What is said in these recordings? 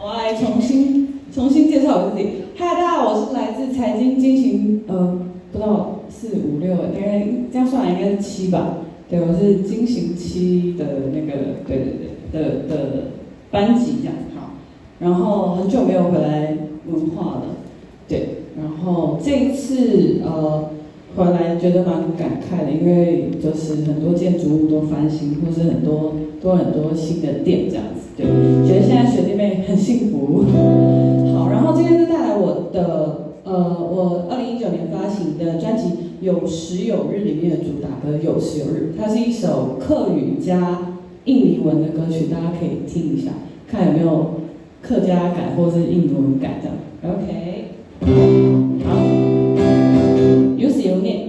好，我来重新介绍我自己。嗨，大家好，我是来自财经金行，不知道4、5、6，大概这样算来应该是7吧。对，我是金行7的那个，的班级这样。好，然后很久没有回来文化了，对，然后这一次回来觉得蛮感慨的，因为就是很多建筑物都翻新，或是很多新的店这样子，对，觉得现在学弟妹很幸福。好，然后今天就带来我的我2019年发行的专辑《有时有日》里面的主打歌《有时有日》，它是一首客语加印尼文的歌曲，大家可以听一下，看有没有客家感或是印尼文感这样。OK， 好，有始有念。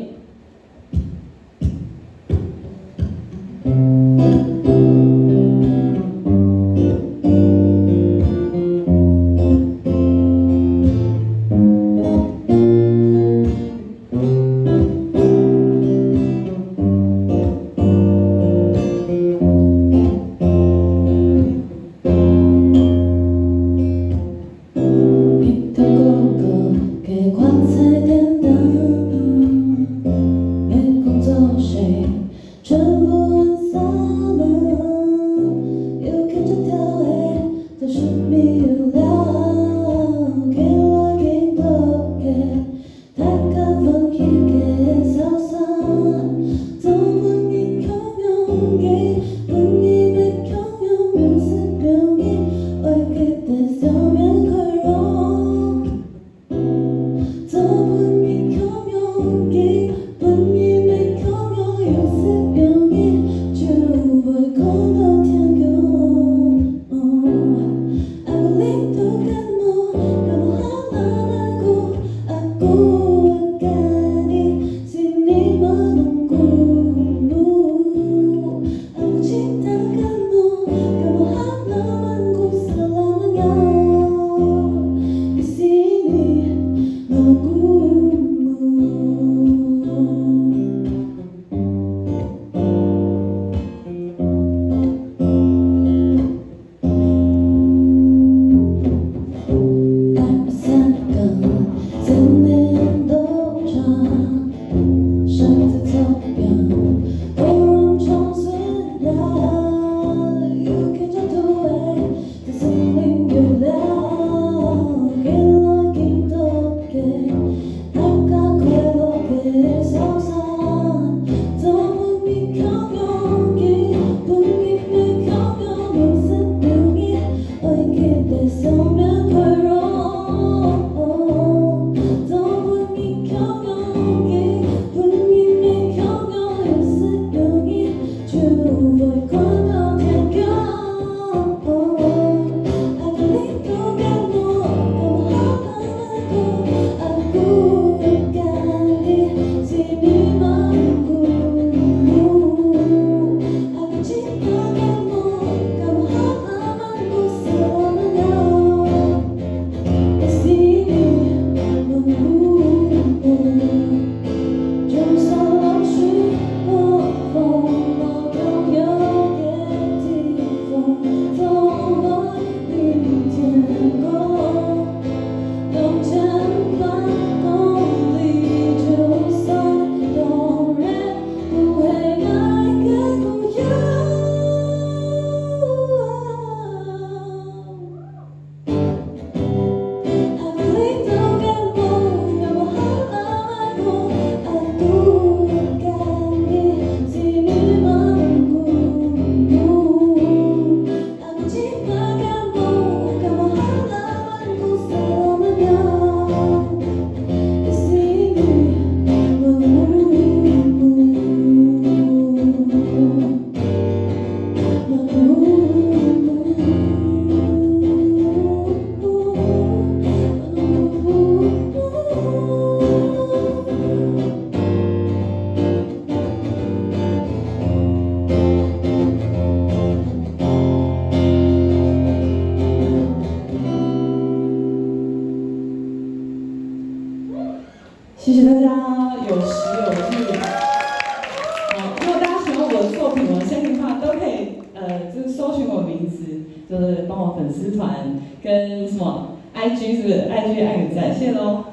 谢谢大家，有时有日。好，如果大家喜欢我的作品，我的声音的话，都可以就是搜寻我的名字，就是帮我粉丝丝团跟什么 IG 是不是？IG 按个赞，谢谢喽。